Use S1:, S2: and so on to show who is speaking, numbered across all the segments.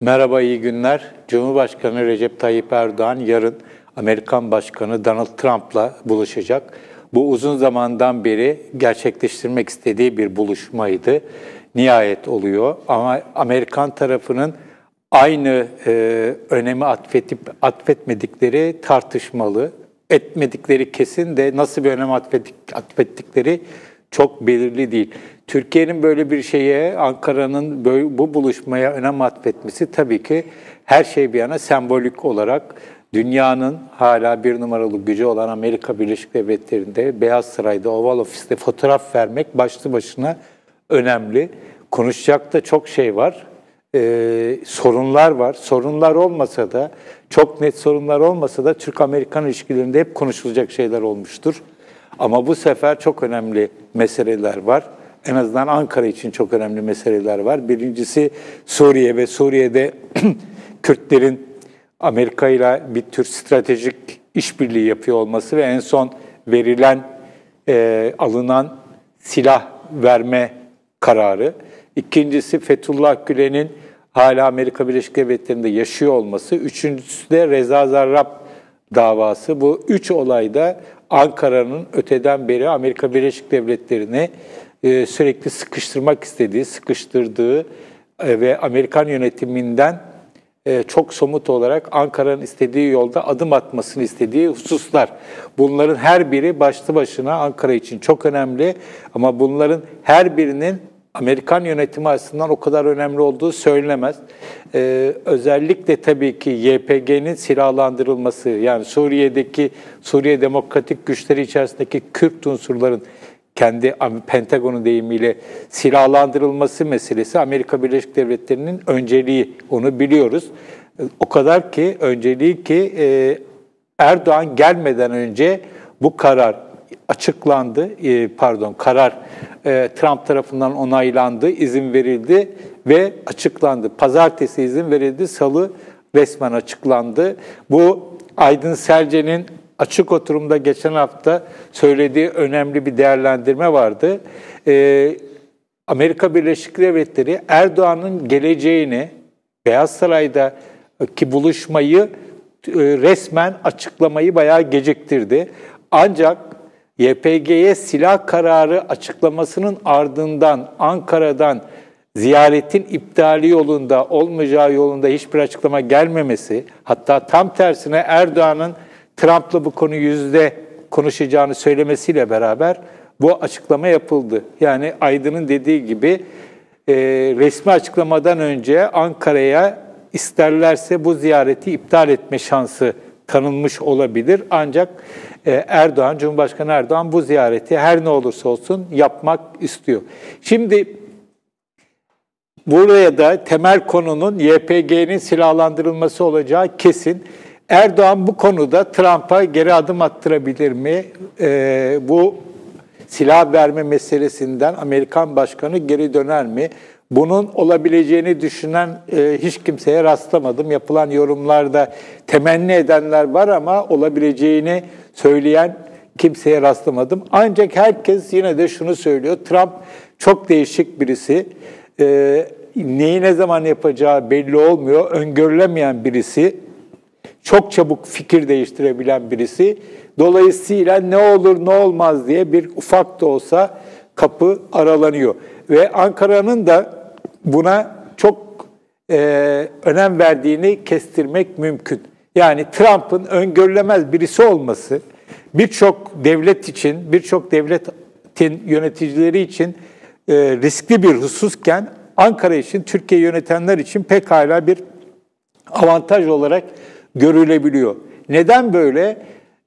S1: Merhaba, iyi günler. Cumhurbaşkanı Recep Tayyip Erdoğan yarın Amerikan Başkanı Donald Trump'la buluşacak. Bu uzun zamandan beri gerçekleştirmek istediği bir buluşmaydı. Nihayet oluyor ama Amerikan tarafının aynı önemi atfetmedikleri tartışmalı. Etmedikleri kesin de nasıl bir önem atfettikleri çok belirli değil. Türkiye'nin böyle bir şeye, Ankara'nın bu buluşmaya önem atfetmesi tabii ki her şey bir yana sembolik olarak dünyanın hala bir numaralı gücü olan Amerika Birleşik Devletleri'nde Beyaz Saray'da, Oval Ofis'te fotoğraf vermek başlı başına önemli. Konuşacak da çok şey var. Sorunlar var. Sorunlar olmasa da, çok net sorunlar olmasa da Türk-Amerikan ilişkilerinde hep konuşulacak şeyler olmuştur. Ama bu sefer çok önemli meseleler var. En azından Ankara için çok önemli meseleler var. Birincisi Suriye ve Suriye'de Kürtlerin Amerika ile bir tür stratejik işbirliği yapıyor olması ve en son alınan silah verme kararı. İkincisi Fethullah Gülen'in hala Amerika Birleşik Devletleri'nde yaşıyor olması. Üçüncüsü de Reza Zarrab davası. Bu üç olayda Ankara'nın öteden beri Amerika Birleşik Devletleri'ne sürekli sıkıştırdığı ve Amerikan yönetiminden çok somut olarak Ankara'nın istediği yolda adım atmasını istediği hususlar. Bunların her biri başlı başına Ankara için çok önemli ama bunların her birinin Amerikan yönetimi açısından o kadar önemli olduğu söylenemez. Özellikle tabii ki YPG'nin silahlandırılması, yani Suriye Demokratik Güçleri içerisindeki Kürt unsurların kendi Pentagon'un deyimiyle silahlandırılması meselesi Amerika Birleşik Devletleri'nin önceliği. Onu biliyoruz. O kadar ki önceliği ki Erdoğan gelmeden önce bu karar açıklandı. Karar Trump tarafından onaylandı, izin verildi ve açıklandı. Pazartesi izin verildi, Salı resmen açıklandı. Bu Aydın Selce'nin açık oturumda geçen hafta söylediği önemli bir değerlendirme vardı. Amerika Birleşik Devletleri Erdoğan'ın geleceğini, Beyaz Saray'daki buluşmayı resmen açıklamayı bayağı geciktirdi. Ancak YPG'ye silah kararı açıklamasının ardından Ankara'dan ziyaretin iptali yolunda, olmayacağı yolunda hiçbir açıklama gelmemesi, hatta tam tersine Erdoğan'ın Trump'la bu konuyu yüzde konuşacağını söylemesiyle beraber bu açıklama yapıldı. Yani Aydın'ın dediği gibi resmi açıklamadan önce Ankara'ya isterlerse bu ziyareti iptal etme şansı tanınmış olabilir. Ancak Cumhurbaşkanı Erdoğan bu ziyareti her ne olursa olsun yapmak istiyor. Şimdi buraya da temel konunun YPG'nin silahlandırılması olacağı kesin. Erdoğan bu konuda Trump'a geri adım attırabilir mi? Bu silah verme meselesinden Amerikan başkanı geri döner mi? Bunun olabileceğini düşünen hiç kimseye rastlamadım. Yapılan yorumlarda temenni edenler var ama olabileceğini söyleyen kimseye rastlamadım. Ancak herkes yine de şunu söylüyor. Trump çok değişik birisi. Neyi ne zaman yapacağı belli olmuyor. Öngörülemeyen birisi. Çok çabuk fikir değiştirebilen birisi. Dolayısıyla ne olur ne olmaz diye bir ufak da olsa kapı aralanıyor. Ve Ankara'nın da buna çok önem verdiğini kestirmek mümkün. Yani Trump'ın öngörülemez birisi olması birçok devlet için, birçok devletin yöneticileri için riskli bir hususken Ankara için, Türkiye yönetenler için pekala bir avantaj olarak görülebiliyor. Neden böyle?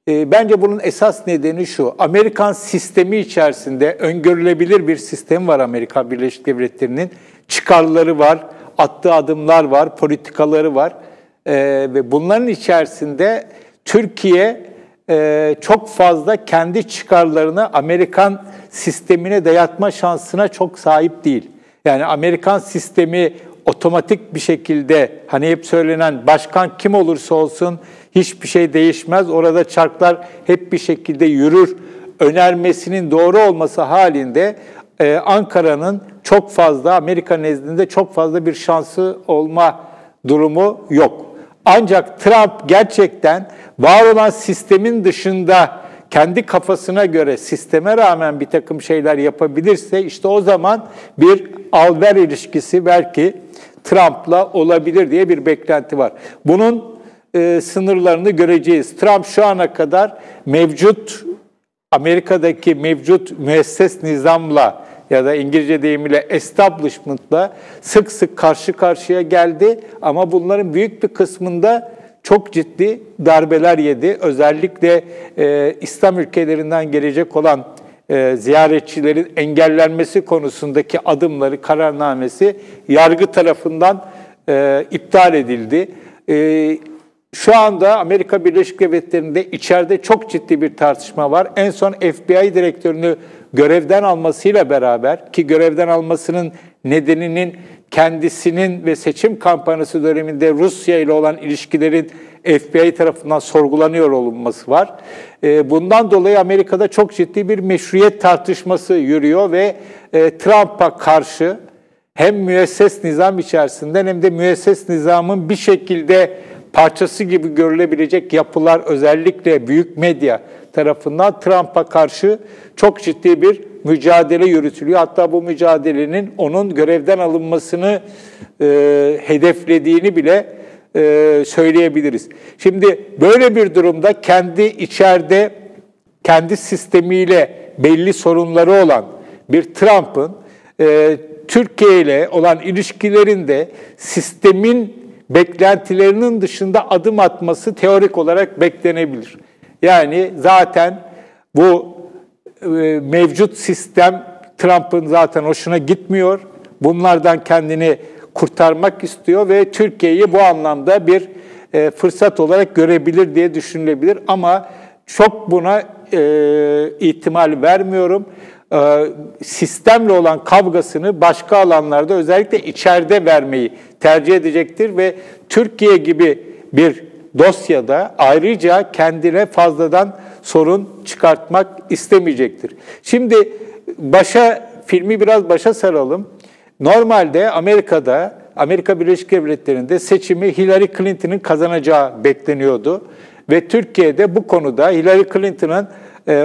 S1: Bence bunun esas nedeni şu. Amerikan sistemi içerisinde öngörülebilir bir sistem var Amerika Birleşik Devletleri'nin. Çıkarları var, attığı adımlar var, politikaları var. Ve bunların içerisinde Türkiye çok fazla kendi çıkarlarını Amerikan sistemine dayatma şansına çok sahip değil. Yani Amerikan sistemi otomatik bir şekilde, hani hep söylenen başkan kim olursa olsun hiçbir şey değişmez, orada çarklar hep bir şekilde yürür önermesinin doğru olması halinde Ankara'nın çok fazla, Amerika nezdinde çok fazla bir şansı olma durumu yok. Ancak Trump gerçekten var olan sistemin dışında kendi kafasına göre sisteme rağmen bir takım şeyler yapabilirse işte o zaman bir al-ver ilişkisi belki Trump'la olabilir diye bir beklenti var. Bunun sınırlarını göreceğiz. Trump şu ana kadar Amerika'daki mevcut müesses nizamla ya da İngilizce deyimiyle establishment'la sık sık karşı karşıya geldi ama bunların büyük bir kısmında çok ciddi darbeler yedi. Özellikle İslam ülkelerinden gelecek olan ziyaretçilerin engellenmesi konusundaki adımları, kararnamesi yargı tarafından iptal edildi. Şu anda Amerika Birleşik Devletleri'nde içeride çok ciddi bir tartışma var. En son FBI direktörünü görevden almasıyla beraber, ki görevden almasının nedeninin kendisinin ve seçim kampanyası döneminde Rusya ile olan ilişkilerin FBI tarafından sorgulanıyor olunması var. Bundan dolayı Amerika'da çok ciddi bir meşruiyet tartışması yürüyor ve Trump'a karşı hem müesses nizam içerisinden hem de müesses nizamın bir şekilde parçası gibi görülebilecek yapılar, özellikle büyük medya tarafından Trump'a karşı çok ciddi bir mücadele yürütülüyor. Hatta bu mücadelenin onun görevden alınmasını hedeflediğini bile söyleyebiliriz. Şimdi böyle bir durumda içeride kendi sistemiyle belli sorunları olan bir Trump'ın Türkiye ile olan ilişkilerinde sistemin beklentilerinin dışında adım atması teorik olarak beklenebilir. Yani zaten bu mevcut sistem Trump'ın zaten hoşuna gitmiyor. Bunlardan kendini kurtarmak istiyor ve Türkiye'yi bu anlamda bir fırsat olarak görebilir diye düşünülebilir. Ama çok buna ihtimal vermiyorum. Sistemle olan kavgasını başka alanlarda, özellikle içeride vermeyi tercih edecektir ve Türkiye gibi bir dosyada ayrıca kendine fazladan sorun çıkartmak istemeyecektir. Şimdi filmi biraz başa saralım. Normalde Amerika Birleşik Devletleri'nde seçimi Hillary Clinton'ın kazanacağı bekleniyordu. Ve Türkiye'de bu konuda Hillary Clinton'ın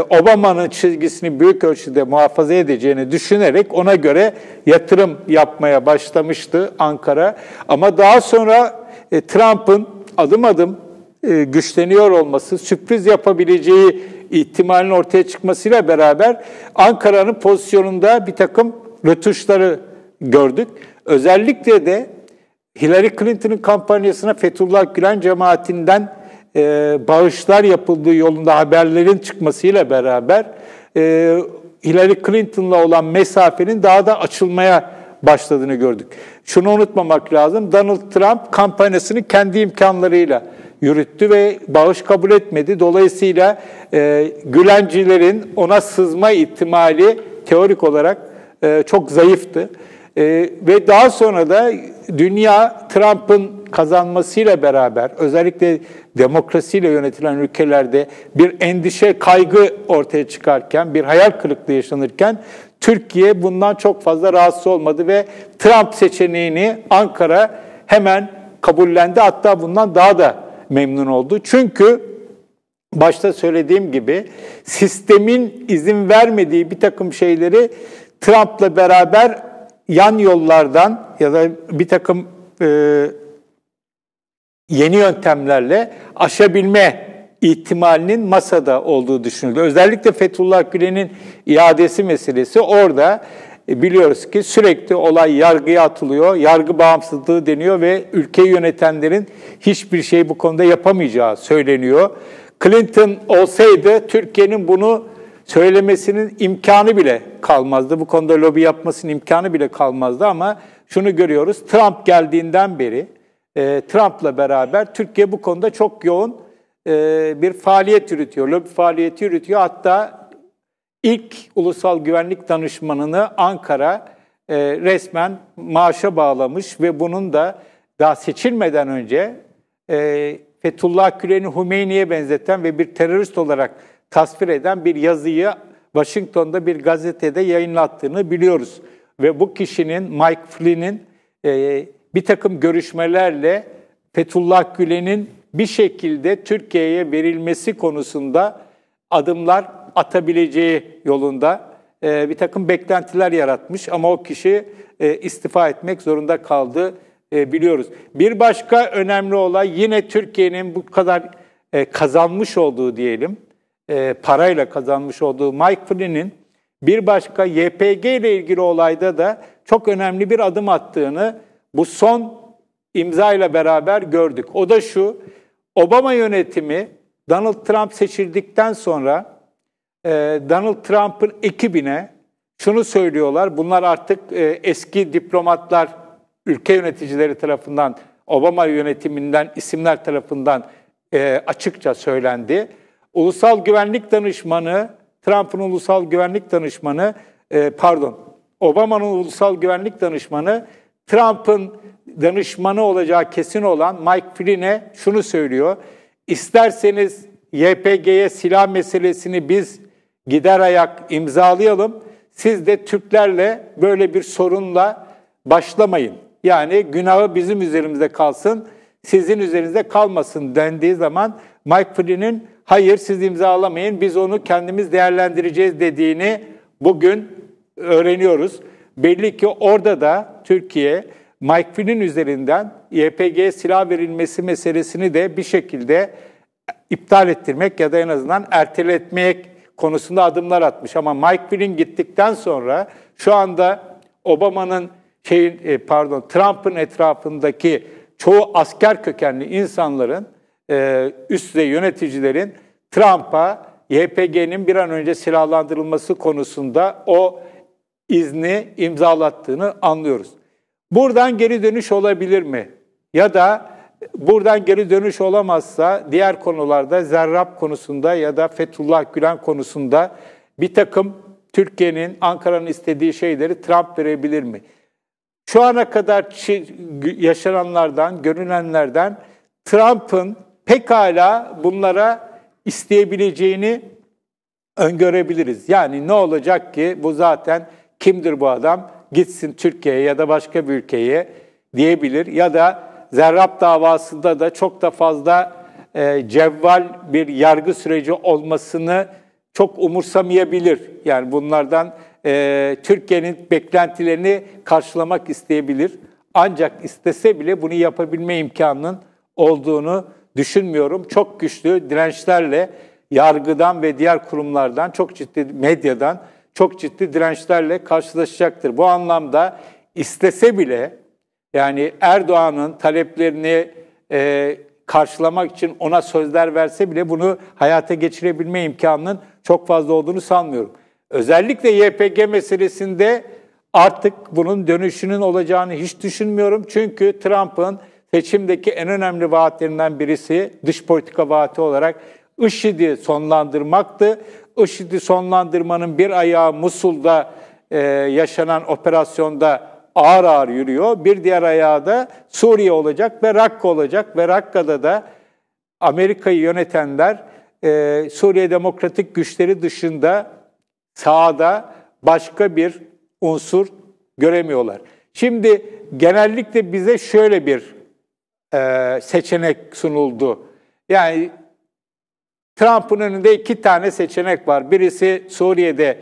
S1: Obama'nın çizgisini büyük ölçüde muhafaza edeceğini düşünerek ona göre yatırım yapmaya başlamıştı Ankara. Ama daha sonra Trump'ın adım adım güçleniyor olması, sürpriz yapabileceği ihtimalin ortaya çıkmasıyla beraber Ankara'nın pozisyonunda bir takım rötuşları gördük. Özellikle de Hillary Clinton'ın kampanyasına Fethullah Gülen cemaatinden bağışlar yapıldığı yolunda haberlerin çıkmasıyla beraber Hillary Clinton'la olan mesafenin daha da açılmaya başladığını gördük. Şunu unutmamak lazım, Donald Trump kampanyasını kendi imkanlarıyla yürüttü ve bağış kabul etmedi. Dolayısıyla Gülencilerin ona sızma ihtimali teorik olarak çok zayıftı. Ve daha sonra da dünya Trump'ın kazanmasıyla beraber özellikle demokrasiyle yönetilen ülkelerde bir endişe, kaygı ortaya çıkarken, bir hayal kırıklığı yaşanırken Türkiye bundan çok fazla rahatsız olmadı ve Trump seçeneğini Ankara hemen kabullendi. Hatta bundan daha da memnun oldu. Çünkü başta söylediğim gibi sistemin izin vermediği bir takım şeyleri Trump'la beraber yan yollardan ya da bir takım yeni yöntemlerle aşabilme ihtimalinin masada olduğu düşünüldü. Özellikle Fethullah Gülen'in iadesi meselesi orada biliyoruz ki sürekli olay yargıya atılıyor, yargı bağımsızlığı deniyor ve ülkeyi yönetenlerin hiçbir şey bu konuda yapamayacağı söyleniyor. Clinton olsaydı Türkiye'nin bunu söylemesinin imkanı bile kalmazdı. Bu konuda lobi yapmasının imkanı bile kalmazdı ama şunu görüyoruz. Trump geldiğinden beri Trump'la beraber Türkiye bu konuda çok yoğun bir faaliyet yürütüyor. Lobi faaliyeti yürütüyor. Hatta ilk ulusal güvenlik danışmanını Ankara resmen maaşa bağlamış ve bunun da daha seçilmeden önce Fethullah Gülen'i Hümeyni'ye benzeten ve bir terörist olarak tasvir eden bir yazıyı Washington'da bir gazetede yayınlattığını biliyoruz. Ve bu kişinin, Mike Flynn'in bir takım görüşmelerle Fethullah Gülen'in bir şekilde Türkiye'ye verilmesi konusunda adımlar atabileceği yolunda bir takım beklentiler yaratmış. Ama o kişi istifa etmek zorunda kaldı, biliyoruz. Bir başka önemli olay yine Türkiye'nin bu kadar kazanmış olduğu diyelim, parayla kazanmış olduğu Mike Flynn'in bir başka YPG ile ilgili olayda da çok önemli bir adım attığını bu son imza ile beraber gördük. O da şu: Obama yönetimi Donald Trump seçildikten sonra Donald Trump'ın ekibine şunu söylüyorlar. Bunlar artık eski diplomatlar, ülke yöneticileri tarafından, Obama yönetiminden isimler tarafından açıkça söylendi. Ulusal Güvenlik Danışmanı, Trump'ın Ulusal Güvenlik Danışmanı, Obama'nın Ulusal Güvenlik Danışmanı, Trump'ın danışmanı olacağı kesin olan Mike Flynn'e şunu söylüyor: İsterseniz YPG'ye silah meselesini biz gider ayak imzalayalım, siz de Türklerle böyle bir sorunla başlamayın. Yani günahı bizim üzerimizde kalsın, sizin üzerinizde kalmasın dendiği zaman Mike Flynn'in hayır siz imzalamayın, biz onu kendimiz değerlendireceğiz dediğini bugün öğreniyoruz. Belli ki orada da Türkiye Mike Flynn üzerinden YPG'ye silah verilmesi meselesini de bir şekilde iptal ettirmek ya da en azından erteletmek konusunda adımlar atmış. Ama Mike Flynn gittikten sonra şu anda Obama'nın Trump'ın etrafındaki çoğu asker kökenli insanların, üst düzey yöneticilerin Trump'a YPG'nin bir an önce silahlandırılması konusunda o izni imzalattığını anlıyoruz. Buradan geri dönüş olabilir mi? Ya da buradan geri dönüş olamazsa diğer konularda Zerrab konusunda ya da Fethullah Gülen konusunda bir takım Türkiye'nin, Ankara'nın istediği şeyleri Trump verebilir mi? Şu ana kadar yaşananlardan, görünenlerden Trump'ın pekala bunlara isteyebileceğini öngörebiliriz. Yani ne olacak ki bu zaten kimdir bu adam? Gitsin Türkiye'ye ya da başka bir ülkeye diyebilir. Ya da Zerrab davasında da çok da fazla cevval bir yargı süreci olmasını çok umursamayabilir. Yani bunlardan Türkiye'nin beklentilerini karşılamak isteyebilir. Ancak istese bile bunu yapabilme imkanının olduğunu düşünmüyorum. Çok güçlü dirençlerle yargıdan ve diğer kurumlardan, çok ciddi medyadan çok ciddi dirençlerle karşılaşacaktır. Bu anlamda istese bile, yani Erdoğan'ın taleplerini karşılamak için ona sözler verse bile bunu hayata geçirebilme imkanının çok fazla olduğunu sanmıyorum. Özellikle YPG meselesinde artık bunun dönüşünün olacağını hiç düşünmüyorum. Çünkü Trump'ın seçimdeki en önemli vaatlerinden birisi dış politika vaati olarak IŞİD'i sonlandırmaktı. IŞİD'i sonlandırmanın bir ayağı Musul'da yaşanan operasyonda ağır ağır yürüyor. Bir diğer ayağı da Suriye olacak ve Rakka olacak. Ve Rakka'da da Amerika'yı yönetenler Suriye Demokratik Güçleri dışında sahada başka bir unsur göremiyorlar. Şimdi genellikle bize şöyle bir seçenek sunuldu. Yani Trump'ın önünde iki tane seçenek var. Birisi Suriye'de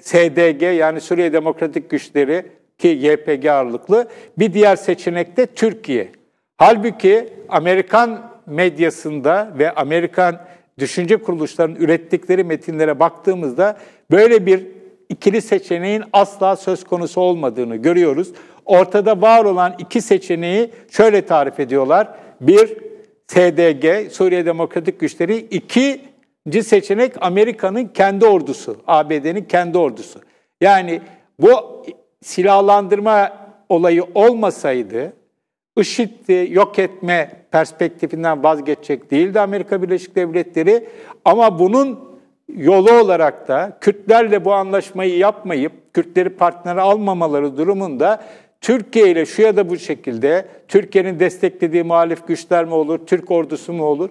S1: SDG yani Suriye Demokratik Güçleri ki YPG ağırlıklı. Bir diğer seçenek de Türkiye. Halbuki Amerikan medyasında ve Amerikan düşünce kuruluşlarının ürettikleri metinlere baktığımızda böyle bir ikili seçeneğin asla söz konusu olmadığını görüyoruz. Ortada var olan iki seçeneği şöyle tarif ediyorlar. Bir, SDG, Suriye Demokratik Güçleri. İkinci seçenek Amerika'nın kendi ordusu, ABD'nin kendi ordusu. Yani bu silahlandırma olayı olmasaydı, IŞİD'i yok etme perspektifinden vazgeçecek değildi Amerika Birleşik Devletleri. Ama bunun yolu olarak da Kürtlerle bu anlaşmayı yapmayıp Kürtleri partnere almamaları durumunda Türkiye ile şu ya da bu şekilde Türkiye'nin desteklediği muhalif güçler mi olur, Türk ordusu mu olur?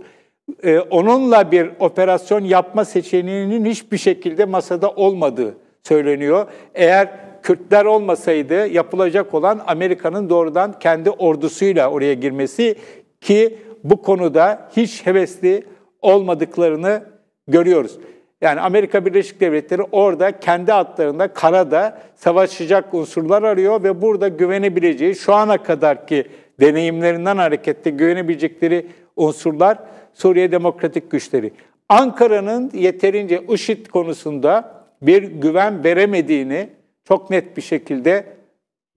S1: Onunla bir operasyon yapma seçeneğinin hiçbir şekilde masada olmadığı söyleniyor. Eğer Kürtler olmasaydı yapılacak olan Amerika'nın doğrudan kendi ordusuyla oraya girmesi, ki bu konuda hiç hevesli olmadıklarını görüyoruz. Yani Amerika Birleşik Devletleri orada kendi hatlarında karada savaşacak unsurlar arıyor ve burada güvenebileceği, şu ana kadarki deneyimlerinden hareketle güvenebilecekleri unsurlar Suriye Demokratik Güçleri. Ankara'nın yeterince IŞİD konusunda bir güven veremediğini çok net bir şekilde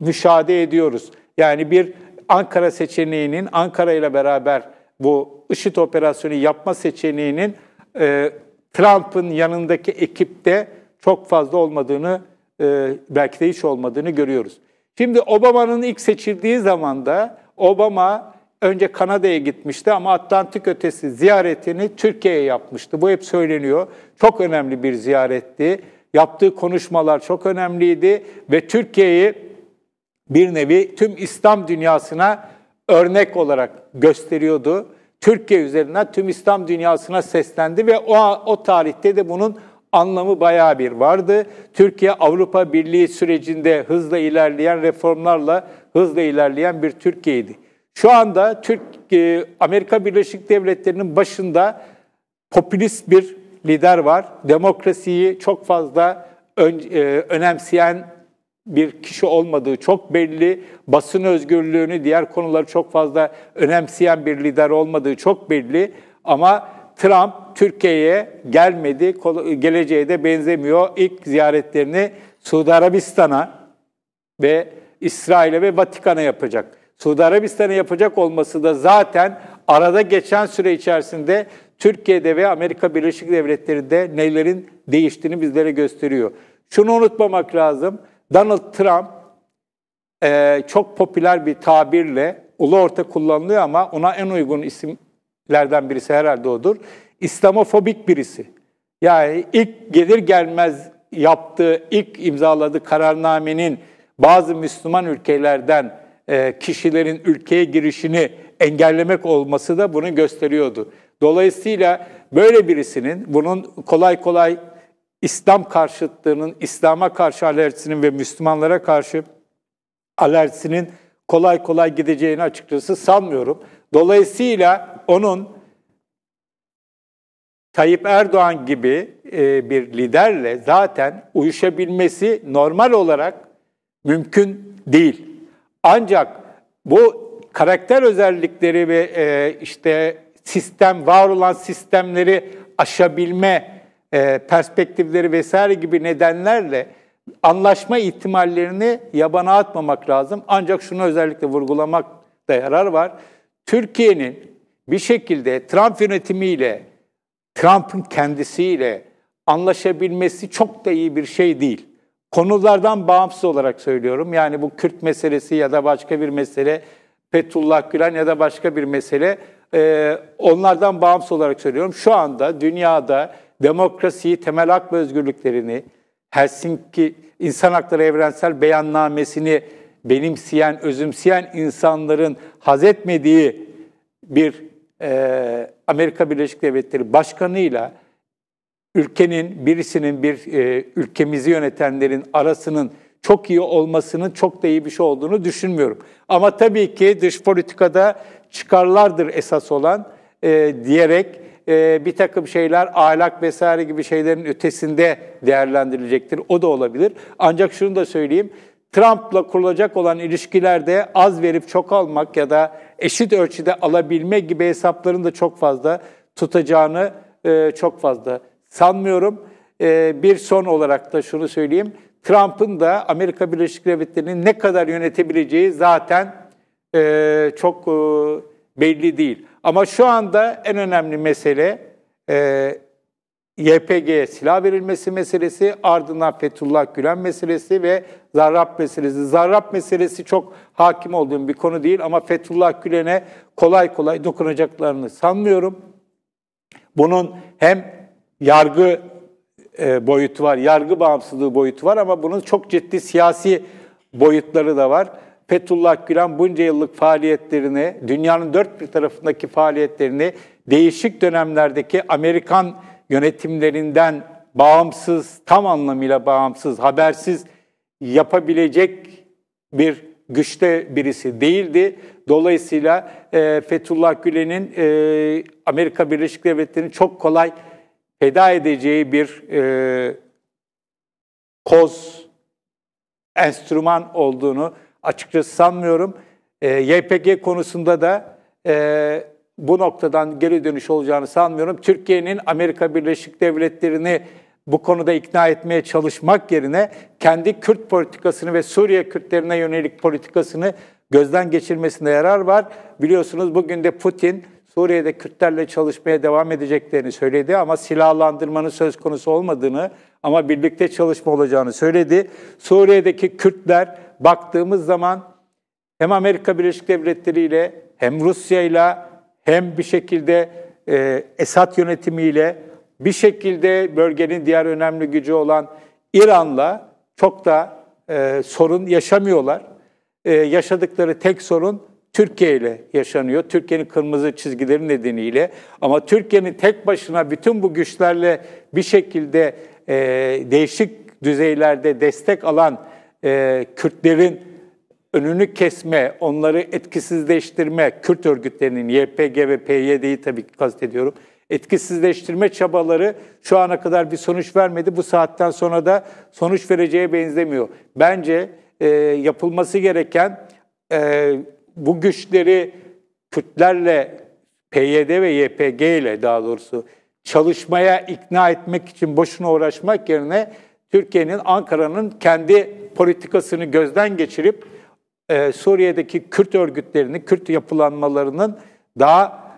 S1: müşahede ediyoruz. Yani bir Ankara seçeneğinin, Ankara ile beraber bu IŞİD operasyonu yapma seçeneğinin Trump'ın yanındaki ekipte çok fazla olmadığını, belki de hiç olmadığını görüyoruz. Şimdi Obama'nın ilk seçildiği zaman da Obama önce Kanada'ya gitmişti ama Atlantik ötesi ziyaretini Türkiye'ye yapmıştı. Bu hep söyleniyor. Çok önemli bir ziyaretti. Yaptığı konuşmalar çok önemliydi ve Türkiye'yi bir nevi tüm İslam dünyasına örnek olarak gösteriyordu. Türkiye üzerinden tüm İslam dünyasına seslendi ve o tarihte de bunun anlamı bayağı bir vardı. Türkiye Avrupa Birliği sürecinde hızla ilerleyen, reformlarla hızla ilerleyen bir Türkiye'ydi. Şu anda Amerika Birleşik Devletleri'nin başında popülist bir lider var. Demokrasiyi çok fazla önemseyen bir kişi olmadığı çok belli. Basın özgürlüğünü, diğer konuları çok fazla önemseyen bir lider olmadığı çok belli. Ama Trump Türkiye'ye gelmedi, geleceğe de benzemiyor. İlk ziyaretlerini Suudi Arabistan'a ve İsrail'e ve Vatikan'a yapacak. Suudi Arabistan'a yapacak olması da zaten arada geçen süre içerisinde Türkiye'de ve Amerika Birleşik Devletleri'nde nelerin değiştiğini bizlere gösteriyor. Şunu unutmamak lazım. Donald Trump çok popüler bir tabirle ulu orta kullanılıyor ama ona en uygun isimlerden birisi herhalde odur. İslamofobik birisi. Yani ilk gelir gelmez yaptığı, ilk imzaladığı kararnamenin bazı Müslüman ülkelerden kişilerin ülkeye girişini engellemek olması da bunu gösteriyordu. Dolayısıyla böyle birisinin bunun kolay kolay İslam karşıtlığının, İslam'a karşı alerjisinin ve Müslümanlara karşı alerjisinin kolay kolay gideceğini açıkçası sanmıyorum. Dolayısıyla onun Tayyip Erdoğan gibi bir liderle zaten uyuşabilmesi normal olarak mümkün değil. Ancak bu karakter özellikleri ve işte var olan sistemleri aşabilme perspektifleri vesaire gibi nedenlerle anlaşma ihtimallerini yabana atmamak lazım. Ancak şunu özellikle vurgulamakta yarar var. Türkiye'nin bir şekilde Trump yönetimiyle, Trump'ın kendisiyle anlaşabilmesi çok da iyi bir şey değil. Konulardan bağımsız olarak söylüyorum. Yani bu Kürt meselesi ya da başka bir mesele, Fethullah Gülen ya da başka bir mesele, onlardan bağımsız olarak söylüyorum. Şu anda dünyada demokrasiyi, temel hak ve özgürlüklerini, Helsinki İnsan Hakları Evrensel Beyannamesini benimseyen, özümseyen insanların haz etmediği bir Amerika Birleşik Devletleri başkanıyla birisinin ülkemizi yönetenlerin arasının çok iyi olmasının çok da iyi bir şey olduğunu düşünmüyorum. Ama tabii ki dış politikada çıkarlardır esas olan diyerek bir takım şeyler, ahlak vesaire gibi şeylerin ötesinde değerlendirilecektir. O da olabilir. Ancak şunu da söyleyeyim, Trump'la kurulacak olan ilişkilerde az verip çok almak ya da eşit ölçüde alabilme gibi hesapların da çok fazla tutacağını çok fazla sanmıyorum. Bir son olarak da şunu söyleyeyim, Trump'ın da Amerika Birleşik Devletleri'nin ne kadar yönetebileceği zaten çok belli değil. Ama şu anda en önemli mesele YPG'ye silah verilmesi meselesi, ardından Fethullah Gülen meselesi ve Zarrab meselesi. Zarrab meselesi çok hakim olduğum bir konu değil ama Fethullah Gülen'e kolay kolay dokunacaklarını sanmıyorum. Bunun hem yargı boyutu var, yargı bağımsızlığı boyutu var ama bunun çok ciddi siyasi boyutları da var. Fethullah Gülen bunca yıllık faaliyetlerini, dünyanın dört bir tarafındaki faaliyetlerini, değişik dönemlerdeki Amerikan yönetimlerinden bağımsız, tam anlamıyla bağımsız, habersiz yapabilecek bir güçte birisi değildi. Dolayısıyla Fethullah Gülen'in Amerika Birleşik Devletleri'nin çok kolay feda edeceği bir koz, enstrüman olduğunu açıkçası sanmıyorum. YPG konusunda da bu noktadan geri dönüş olacağını sanmıyorum. Türkiye'nin Amerika Birleşik Devletleri'ni bu konuda ikna etmeye çalışmak yerine kendi Kürt politikasını ve Suriye Kürtlerine yönelik politikasını gözden geçirmesinde yarar var. Biliyorsunuz bugün de Putin Suriye'de Kürtlerle çalışmaya devam edeceklerini söyledi ama silahlandırmanın söz konusu olmadığını ama birlikte çalışma olacağını söyledi. Suriye'deki Kürtler baktığımız zaman hem Amerika Birleşik Devletleri ile hem Rusya ile hem bir şekilde Esad yönetimiyle bir şekilde bölgenin diğer önemli gücü olan İran'la çok da sorun yaşamıyorlar. Yaşadıkları tek sorun Türkiye ile yaşanıyor. Türkiye'nin kırmızı çizgileri nedeniyle. Ama Türkiye'nin tek başına bütün bu güçlerle bir şekilde değişik düzeylerde destek alan Kürtlerin önünü kesme, onları etkisizleştirme, Kürt örgütlerinin YPG ve PYD'yi tabii ki kastediyorum, etkisizleştirme çabaları şu ana kadar bir sonuç vermedi. Bu saatten sonra da sonuç vereceğe benzemiyor. Bence yapılması gereken bu güçleri Kürtlerle, PYD ve YPG ile daha doğrusu çalışmaya ikna etmek için boşuna uğraşmak yerine Türkiye'nin, Ankara'nın kendi politikasını gözden geçirip Suriye'deki Kürt örgütlerini, Kürt yapılanmalarının daha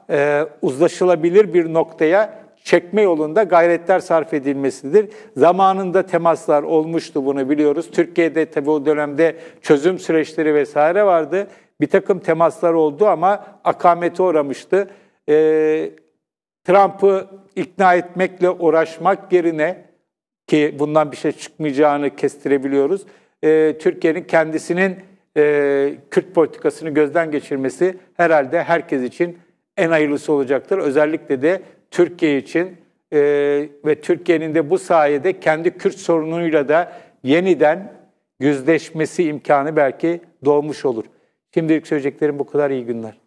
S1: uzlaşılabilir bir noktaya çekme yolunda gayretler sarf edilmesidir. Zamanında temaslar olmuştu, bunu biliyoruz. Türkiye'de tabii o dönemde çözüm süreçleri vesaire vardı. Bir takım temaslar oldu ama akamete uğramıştı. Trump'ı ikna etmekle uğraşmak yerine, ki bundan bir şey çıkmayacağını kestirebiliyoruz, Türkiye'nin kendisinin Kürt politikasını gözden geçirmesi herhalde herkes için en hayırlısı olacaktır. Özellikle de Türkiye için ve Türkiye'nin de bu sayede kendi Kürt sorunuyla da yeniden yüzleşmesi imkanı belki doğmuş olur. Şimdilik söyleyeceklerim bu kadar. İyi günler.